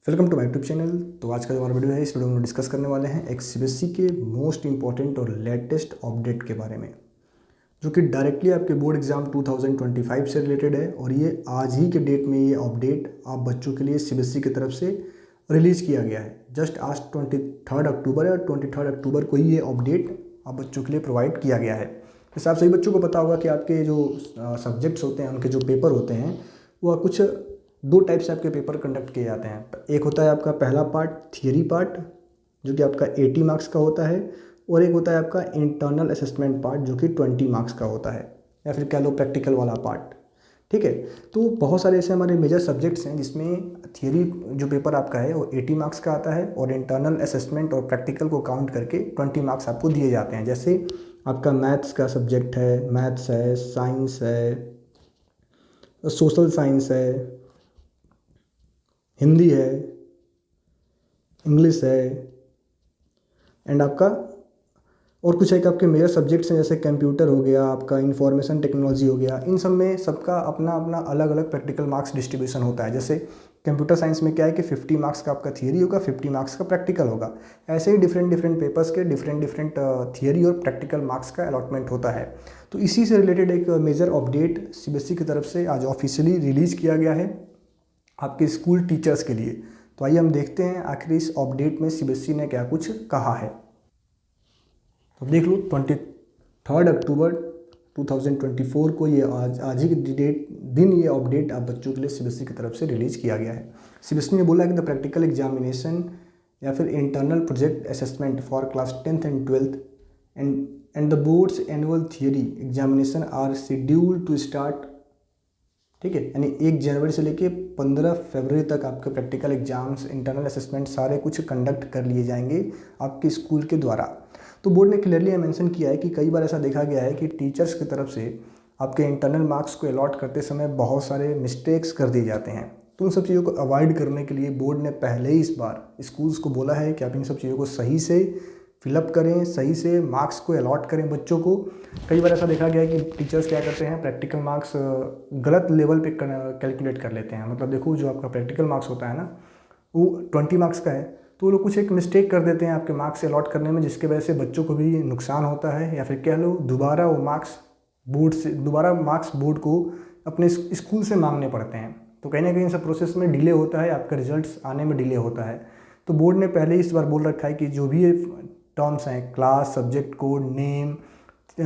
Welcome to my YouTube channel. तो आज का जो हमारा वीडियो है, इस वीडियो में डिस्कस करने वाले हैं एक सीबीएसई के मोस्ट इंपॉर्टेंट और लेटेस्ट अपडेट के बारे में, जो कि डायरेक्टली आपके बोर्ड एग्जाम 2025 से रिलेटेड है। और ये आज ही के डेट में ये अपडेट आप बच्चों के लिए सीबीएसई की तरफ से रिलीज़ किया गया है। जस्ट आज 23 अक्टूबर है और 23 अक्टूबर को ही ये अपडेट आप बच्चों के लिए प्रोवाइड किया गया है। जैसे आप सभी बच्चों को पता होगा कि आपके जो सब्जेक्ट्स होते हैं, उनके जो पेपर होते हैं, वह कुछ दो टाइप से आपके पेपर कंडक्ट किए जाते हैं। एक होता है आपका पहला पार्ट, थियरी पार्ट, जो कि आपका 80 मार्क्स का होता है, और एक होता है आपका इंटरनल असेसमेंट पार्ट, जो कि 20 मार्क्स का होता है, या फिर कह लो प्रैक्टिकल वाला पार्ट। ठीक है। तो बहुत सारे ऐसे हमारे मेजर सब्जेक्ट्स हैं जिसमें थियरी जो पेपर आपका है वो 80 मार्क्स का आता है, और इंटरनल असेसमेंट और प्रैक्टिकल को काउंट करके 20 मार्क्स आपको दिए जाते हैं। जैसे आपका मैथ्स का सब्जेक्ट है, मैथ्स है, साइंस है, सोशल साइंस है, हिंदी है, इंग्लिश है, एंड आपका और कुछ एक आपके मेजर सब्जेक्ट्स हैं जैसे कंप्यूटर हो गया, आपका इंफॉर्मेशन टेक्नोलॉजी हो गया। इन सब में सबका अपना अपना अलग अलग प्रैक्टिकल मार्क्स डिस्ट्रीब्यूशन होता है। जैसे कंप्यूटर साइंस में क्या है कि 50 मार्क्स का आपका थियरी होगा, 50 मार्क्स का प्रैक्टिकल होगा। ऐसे ही डिफरेंट डिफरेंट पेपर्स के डिफरेंट थियरी और प्रैक्टिकल मार्क्स का अलॉटमेंट होता है। तो इसी से रिलेटेड एक मेजर अपडेट सीबीएसई की तरफ से आज ऑफिशियली रिलीज़ किया गया है आपके स्कूल टीचर्स के लिए। तो आइए हम देखते हैं आखिर इस अपडेट में सीबीएसई ने क्या कुछ कहा है। तो देख लो, 23 अक्टूबर 2024 को ये आज ही के दिन ये अपडेट आप बच्चों के लिए सीबीएसई की तरफ से रिलीज़ किया गया है। सीबीएसई ने बोला कि द प्रैक्टिकल एग्जामिनेशन या फिर internal project assessment for class 10th and 12th and the boards annual theory examination are scheduled to start. ठीक है, यानी 1 जनवरी से लेके 15 फरवरी तक आपके प्रैक्टिकल एग्जाम्स, इंटरनल असेसमेंट सारे कुछ कंडक्ट कर लिए जाएंगे आपके स्कूल के द्वारा। तो बोर्ड ने क्लियरली मेंशन किया है कि कई बार ऐसा देखा गया है कि टीचर्स की तरफ से आपके इंटरनल मार्क्स को अलॉट करते समय बहुत सारे मिस्टेक्स कर दिए जाते हैं। तो उन सब चीज़ों को अवॉइड करने के लिए बोर्ड ने पहले ही इस बार स्कूल्स को बोला है कि आप इन सब चीज़ों को सही से फिलअप करें, सही से मार्क्स को अलॉट करें बच्चों को। कई बार ऐसा देखा गया है कि टीचर्स क्या करते हैं, प्रैक्टिकल मार्क्स गलत लेवल पे कैलकुलेट कर लेते हैं। मतलब देखो, जो आपका प्रैक्टिकल मार्क्स होता है ना, वो 20 मार्क्स का है, तो वो लोग कुछ एक मिस्टेक कर देते हैं आपके मार्क्स अलॉट करने में, जिसके वजह से बच्चों को भी नुकसान होता है, या फिर कह लो दोबारा वो मार्क्स बोर्ड को अपने स्कूल से मांगने पड़ते हैं। तो कहीं ना कहीं सब प्रोसेस में डिले होता है, आपका रिजल्ट्स आने में डिले होता है। तो बोर्ड ने पहले ही इस बार बोल रखा है कि जो भी टर्म्स हैं, class, subject code, name,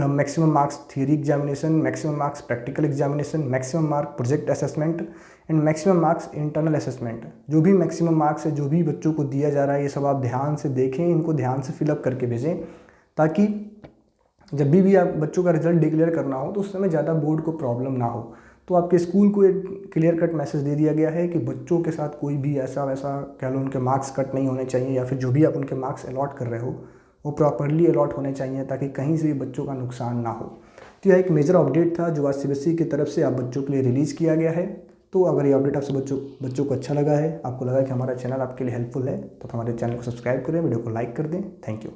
maximum marks theory examination, maximum marks practical examination, maximum mark project assessment and maximum marks internal assessment, जो भी मैक्सिमम मार्क्स है, जो भी बच्चों को दिया जा रहा है, ये सब आप ध्यान से देखें, इनको ध्यान से फिलअप करके भेजें, ताकि जब भी आप बच्चों का रिजल्ट डिक्लेयर करना हो तो उस समय ज़्यादा बोर्ड को प्रॉब्लम ना हो। तो आपके स्कूल को एक क्लियर कट मैसेज दे दिया गया है कि बच्चों के साथ कोई भी ऐसा वैसा कह लो उनके मार्क्स कट नहीं होने चाहिए, या फिर जो भी आप उनके मार्क्स अलॉट कर रहे हो वो प्रॉपरली अलॉट होने चाहिए, ताकि कहीं से भी बच्चों का नुकसान ना हो। तो यह एक मेजर अपडेट था जो आज सीबीएसई की तरफ से आप बच्चों के लिए रिलीज़ किया गया है। तो अगर ये अपडेट आपसे बच्चों को अच्छा लगा है, आपको लगा कि हमारा चैनल आपके लिए हेल्पफुल है, तो हमारे चैनल को सब्सक्राइब करें, वीडियो को लाइक कर दें। Thank you.